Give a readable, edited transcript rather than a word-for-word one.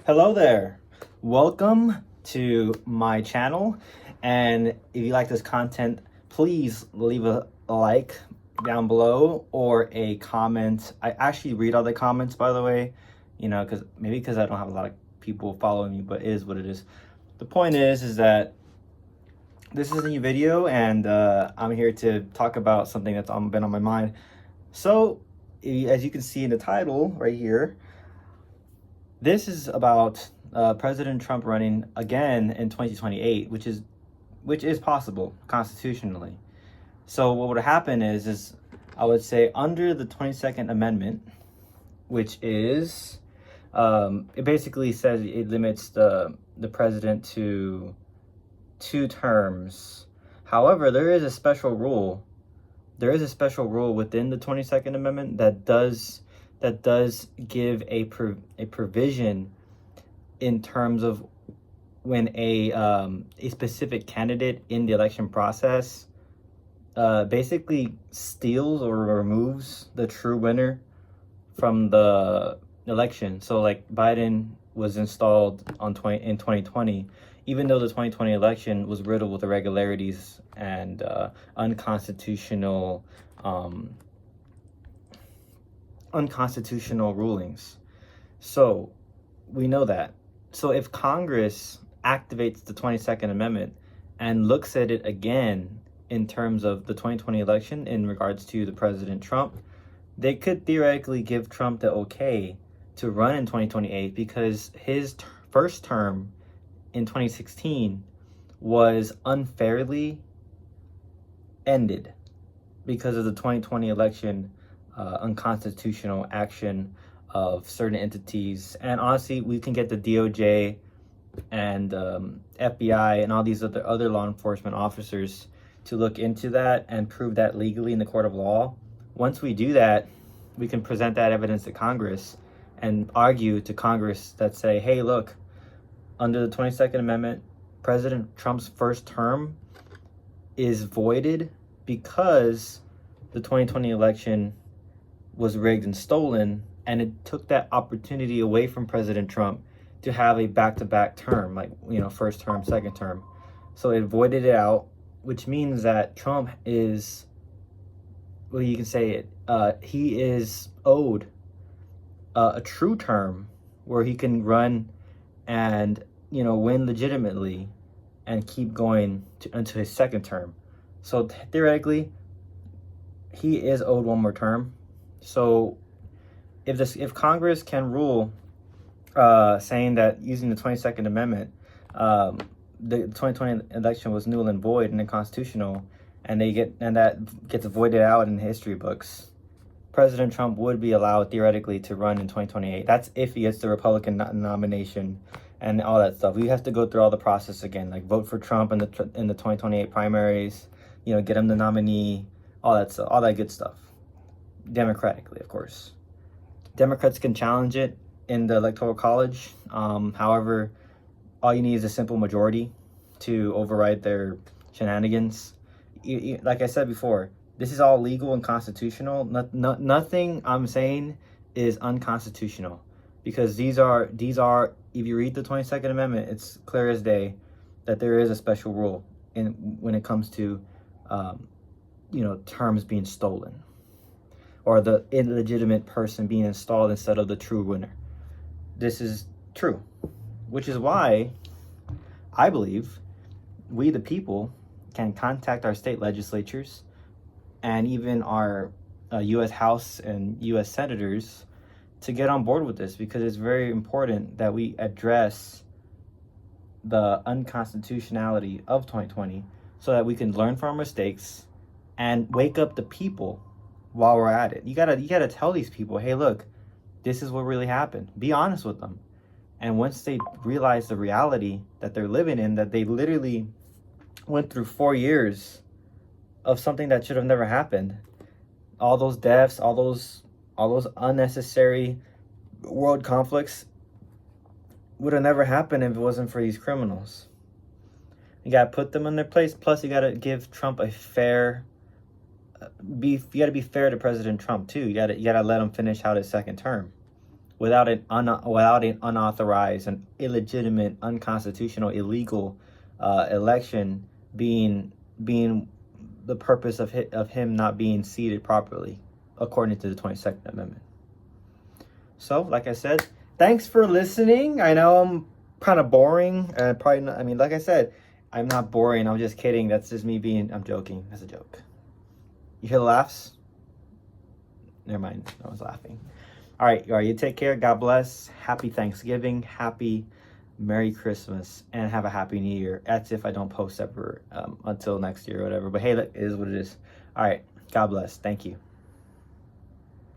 Hello there. Welcome to my channel. And if you like this content, please leave a like down below or a comment. I actually read all the comments, by the way, because I don't have a lot of people following me, but it is what it is. The point is that this is a new video, and I'm here to talk about something that's been on my mind. So, as you can see in the title right here, this is about President Trump running again in 2028, which is possible constitutionally. So what would happen is I would say under the 22nd Amendment, which is it basically says it limits the president to 2 terms. However, there is a special rule. There is a special rule within the 22nd Amendment that does give a provision in terms of when a specific candidate in the election process basically steals or removes the true winner from the election. So like Biden was installed in 2020, even though the 2020 election was riddled with irregularities and unconstitutional rulings. So we know that. So if Congress activates the 22nd Amendment and looks at it again in terms of the 2020 election in regards to the President Trump, they could theoretically give Trump the okay to run in 2028 because his first term in 2016 was unfairly ended because of the 2020 election unconstitutional action of certain entities. And honestly, we can get the DOJ and FBI and all these other law enforcement officers to look into that and prove that legally in the court of law. Once we do that, we can present that evidence to Congress and argue to Congress that say, hey, look, under the 22nd Amendment, President Trump's first term is voided because the 2020 election was rigged and stolen, and it took that opportunity away from President Trump to have a back-to-back term, like, first term, second term. So it voided it out, which means that Trump is, well, you can say it, he is owed a true term where he can run and, win legitimately and keep going into his second term. So theoretically, he is owed one more term. So if Congress can rule saying that using the 22nd Amendment, the 2020 election was null and void and unconstitutional, and that gets voided out in history books, President Trump would be allowed theoretically to run in 2028. That's if he gets the Republican nomination and all that stuff. We have to go through all the process again, like vote for Trump in the 2028 primaries, get him the nominee, all that stuff, all that good stuff. Democratically, of course. Democrats can challenge it in the Electoral College. However, all you need is a simple majority to override their shenanigans. Like I said before, this is all legal and constitutional. Nothing I'm saying is unconstitutional, because these are, if you read the 22nd Amendment, it's clear as day that there is a special rule when it comes to terms being stolen, or the illegitimate person being installed instead of the true winner. This is true, which is why I believe we, the people, can contact our state legislatures and even our U.S. House and U.S. senators to get on board with this, because it's very important that we address the unconstitutionality of 2020 so that we can learn from our mistakes and wake up the people while we're at it. You gotta tell these people, hey, look, this is what really happened. Be honest with them. And once they realize the reality that they're living in, that they literally went through 4 years of something that should have never happened, all those deaths, all those unnecessary world conflicts would have never happened if it wasn't for these criminals. You gotta put them in their place. Plus, you gotta give Trump a fair you got to be fair to President Trump too. You got to let him finish out his second term without an unauthorized and illegitimate, unconstitutional, illegal election being the purpose of him not being seated properly according to the 22nd Amendment. So, like I said, thanks for listening. I know I'm kind of boring. Probably not, I mean, like I said, I'm not boring. I'm just kidding. That's just me I'm joking. That's a joke. You hear the laughs? Never mind. I was laughing. All right, you take care. God bless. Happy Thanksgiving. Happy Merry Christmas. And have a Happy New Year. That's if I don't post ever until next year or whatever. But hey, look, it is what it is. All right. God bless. Thank you.